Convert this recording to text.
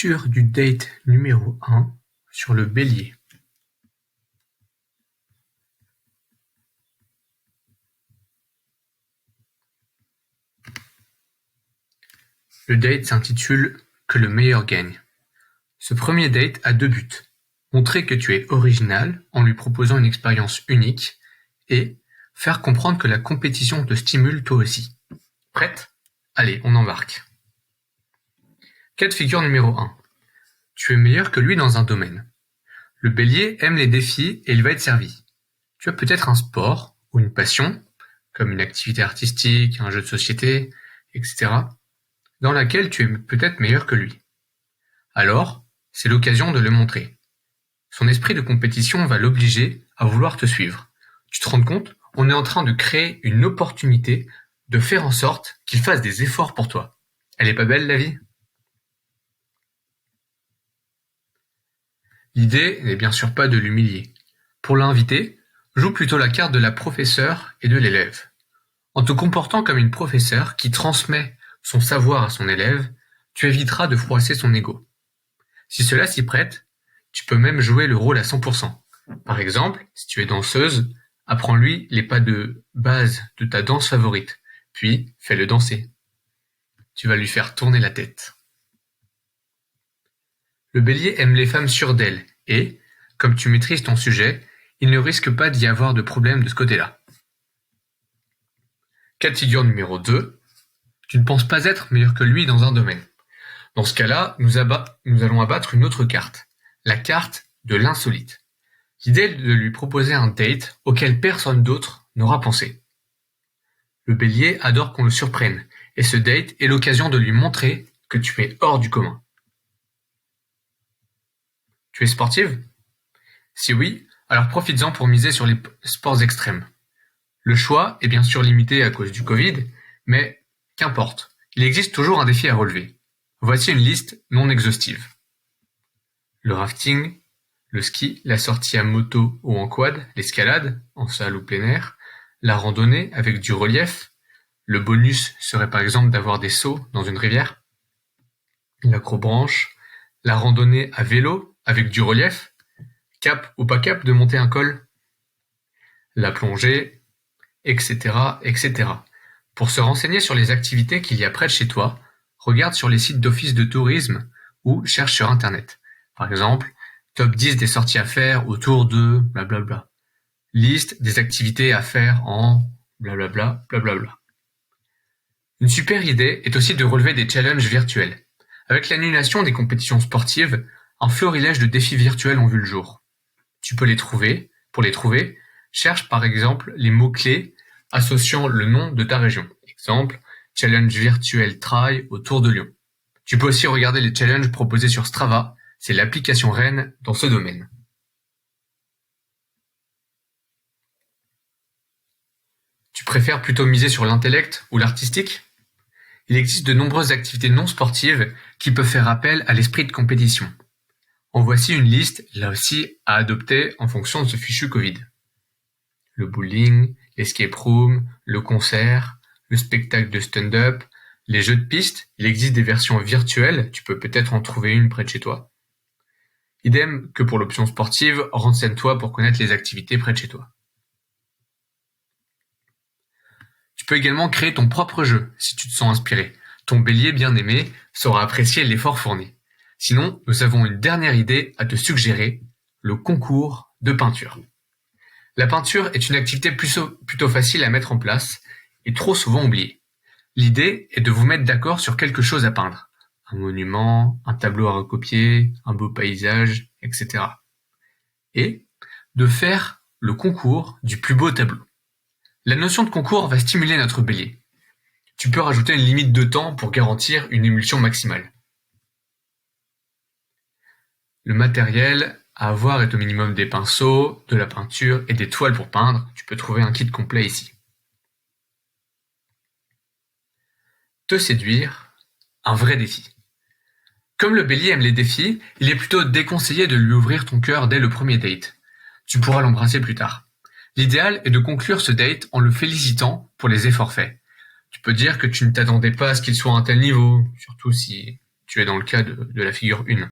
Lecture du date numéro 1 sur le Bélier. Le date s'intitule « Que le meilleur gagne ». Ce premier date a 2 buts. Montrer que tu es original en lui proposant une expérience unique et faire comprendre que la compétition te stimule toi aussi. Prête ? Allez, on embarque. Cas de figure numéro 1. Tu es meilleur que lui dans un domaine. Le Bélier aime les défis et il va être servi. Tu as peut-être un sport ou une passion, comme une activité artistique, un jeu de société, etc., dans laquelle tu es peut-être meilleur que lui. Alors, c'est l'occasion de le montrer. Son esprit de compétition va l'obliger à vouloir te suivre. Tu te rends compte ? On est en train de créer une opportunité de faire en sorte qu'il fasse des efforts pour toi. Elle est pas belle la vie ? L'idée n'est bien sûr pas de l'humilier. Pour l'inviter, joue plutôt la carte de la professeure et de l'élève. En te comportant comme une professeure qui transmet son savoir à son élève, tu éviteras de froisser son ego. Si cela s'y prête, tu peux même jouer le rôle à 100%. Par exemple, si tu es danseuse, apprends-lui les pas de base de ta danse favorite, puis fais-le danser. Tu vas lui faire tourner la tête. Le Bélier aime les femmes sûres d'elles et, comme tu maîtrises ton sujet, il ne risque pas d'y avoir de problème de ce côté-là. Cas de figure numéro 2. Tu ne penses pas être meilleur que lui dans un domaine. Dans ce cas-là, nous allons abattre une autre carte, la carte de l'insolite. L'idée est de lui proposer un date auquel personne d'autre n'aura pensé. Le Bélier adore qu'on le surprenne, et ce date est l'occasion de lui montrer que tu es hors du commun. Tu es sportive ? Si oui, alors profites-en pour miser sur les sports extrêmes. Le choix est bien sûr limité à cause du Covid, mais qu'importe, il existe toujours un défi à relever. Voici une liste non exhaustive. Le rafting, le ski, la sortie à moto ou en quad, l'escalade, en salle ou plein air, la randonnée avec du relief, le bonus serait par exemple d'avoir des sauts dans une rivière, l'acrobranche, la randonnée à vélo avec du relief, cap ou pas cap de monter un col, la plongée, etc., etc. Pour se renseigner sur les activités qu'il y a près de chez toi, regarde sur les sites d'office de tourisme ou cherche sur Internet. Par exemple, top 10 des sorties à faire autour de blablabla. Liste des activités à faire en blablabla, blablabla. Une super idée est aussi de relever des challenges virtuels. Avec l'annulation des compétitions sportives, un florilège de défis virtuels ont vu le jour. Tu peux les trouver. Pour les trouver, cherche par exemple les mots-clés associant le nom de ta région. Exemple, challenge virtuel trail autour de Lyon. Tu peux aussi regarder les challenges proposés sur Strava, c'est l'application reine dans ce domaine. Tu préfères plutôt miser sur l'intellect ou l'artistique ? Il existe de nombreuses activités non sportives qui peuvent faire appel à l'esprit de compétition. En voici une liste, là aussi, à adopter en fonction de ce fichu Covid. Le bowling, l'escape room, le concert, le spectacle de stand-up, les jeux de piste, il existe des versions virtuelles, tu peux peut-être en trouver une près de chez toi. Idem que pour l'option sportive, renseigne-toi pour connaître les activités près de chez toi. Tu peux également créer ton propre jeu, si tu te sens inspiré. Ton Bélier bien-aimé saura apprécier l'effort fourni. Sinon, nous avons une dernière idée à te suggérer, le concours de peinture. La peinture est une activité plutôt facile à mettre en place et trop souvent oubliée. L'idée est de vous mettre d'accord sur quelque chose à peindre. Un monument, un tableau à recopier, un beau paysage, etc. Et de faire le concours du plus beau tableau. La notion de concours va stimuler notre Bélier. Tu peux rajouter une limite de temps pour garantir une émulsion maximale. Le matériel à avoir est au minimum des pinceaux, de la peinture et des toiles pour peindre. Tu peux trouver un kit complet ici. Te séduire, un vrai défi. Comme le Bélier aime les défis, il est plutôt déconseillé de lui ouvrir ton cœur dès le premier date. Tu pourras l'embrasser plus tard. L'idéal est de conclure ce date en le félicitant pour les efforts faits. Tu peux dire que tu ne t'attendais pas à ce qu'il soit à un tel niveau, surtout si Tu es dans le cas de la figure 1.